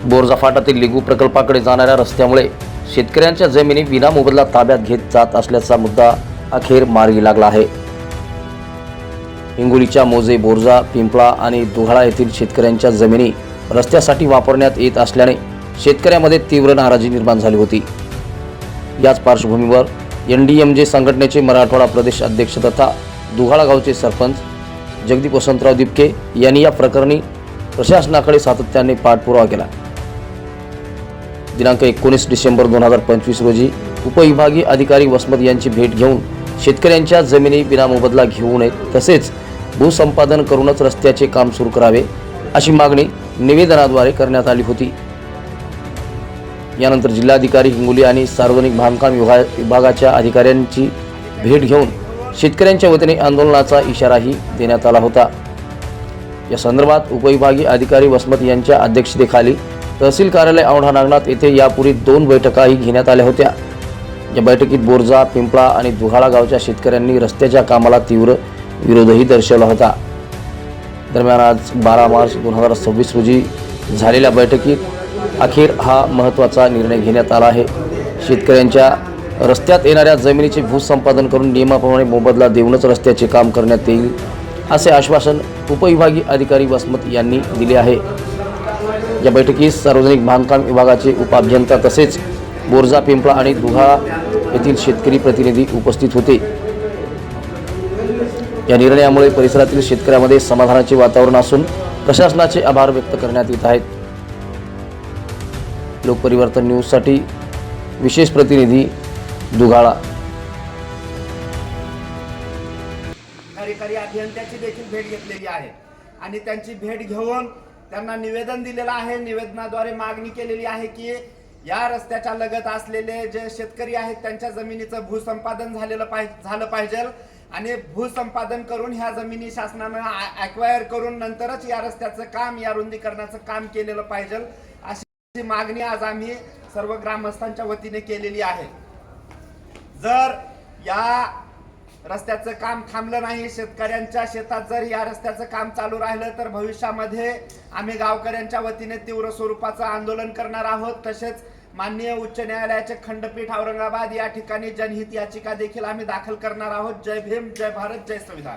बोरजा फाटातील लिगू प्रकल्पाकडे जाणाऱ्या रस्त्यामुळे शेतकऱ्यांच्या जमिनी विनामोबदला ताब्यात घेत जात असल्याचा मुद्दा अखेर मार्गी लागला आहे। हिंगोलीच्या मोजे, बोरजा, पिंपळा आणि दुहाळा येथील शेतकऱ्यांच्या जमिनी रस्त्यासाठी वापरण्यात येत असल्याने शेतकऱ्यांमध्ये तीव्र नाराजी निर्माण झाली होती। याच पार्श्वभूमीवर NDMJ संघटनेचे मराठवाडा प्रदेश अध्यक्ष तथा दुहाळा गावचे सरपंच जगदीप वसंतराव दिपके यांनी या प्रकरणी प्रशासनाकडे सातत्याने पाठपुरावा केला। दिनांक 19 डिसेंबर 2025 रोजी उपविभागीय अधिकारी वसमत यांची भेट घेऊन शेतकऱ्यांच्या जमिनी विनामोबदला घेऊ नयेत, तसेच भूसंपादन करूनच रस्त्याचे काम सुरू करावे अशी मागणी निवेदनाद्वारे करण्यात आली होती। यानंतर जिल्हाधिकारी हिंगोली आणि सार्वजनिक बांधकाम विभागाच्या अधिकाऱ्यांची भेट घेऊन शेतकऱ्यांच्या वतीने आंदोलनाचा इशाराही देण्यात आला होता। या संदर्भात उपविभागीय अधिकारी वसमत यांच्या अध्यक्षतेखाली तहसील कार्यालय औंढा नागनाथ येथे यापूर्वी 2 बैठकाही घेण्यात आल्या होत्या। या बैठकीत बोरजा, पिंपळा आणि दुहाळा गावच्या शेतकऱ्यांनी रस्त्याच्या कामाला तीव्र विरोधही दर्शवला होता। दरम्यान आज 12 मार्च 2026 रोजी झालेल्या बैठकीत अखेर हा महत्त्वाचा निर्णय घेण्यात आला आहे। शेतकऱ्यांच्या रस्त्यात येणाऱ्या जमिनीचे भूसंपादन करून नियमाप्रमाणे मोबदला देऊनच रस्त्याचे काम करण्यात येईल असे आश्वासन उपविभागीय अधिकारी वसमत यांनी दिले आहे। या बैठकीत सार्वजनिक बांधकाम विभागाचे उपअभियंता तसेच बोरजा, पिंपळा आणि दुहाळा येथील शेतकरी प्रतिनिधी उपस्थित होते। या निर्णयामुळे परिसरातील शेतकऱ्यांमध्ये समाधानाचे वातावरण असून प्रशासनाचे आभार व्यक्त करण्यात येत आहेत। लोकपरिवर्तन न्यूजसाठी विशेष प्रतिनिधी दुहाळा। कार्यकारी अभियंत्याची देखील भेट घेतलेली आहे आणि त्यांची भेट घेऊन त्यांना निवेदन दिलेलं आहे। निवेदनाद्वारे मागणी केलेली आहे की या रस्त्याच्या लगत असलेले जे शेतकरी आहेत त्यांच्या जमिनीचं भूसंपादन झालं पाहिजे आणि भूसंपादन करून ह्या जमिनी शासनानं ॲक्वायर करून नंतरच या रस्त्याचं काम, या रुंदीकरणाचं काम केलेलं पाहिजे अशी मागणी आज आम्ही सर्व ग्रामस्थांच्या वतीने केलेली आहे। जर या रस्त्याचं काम थांबलं नाही, शेतकऱ्यांच्या शेतात जर या रस्त्याचं काम चालू राहिलं तर भविष्यामध्ये आम्ही गावकऱ्यांच्या वतीने तीव्र स्वरूपाचं आंदोलन करणार आहोत। तसेच माननीय उच्च न्यायालयाचे खंडपीठ औरंगाबाद या ठिकाणी जनहित याचिका देखील आम्ही दाखल करणार आहोत। जय भीम, जय भारत, जय संविधान।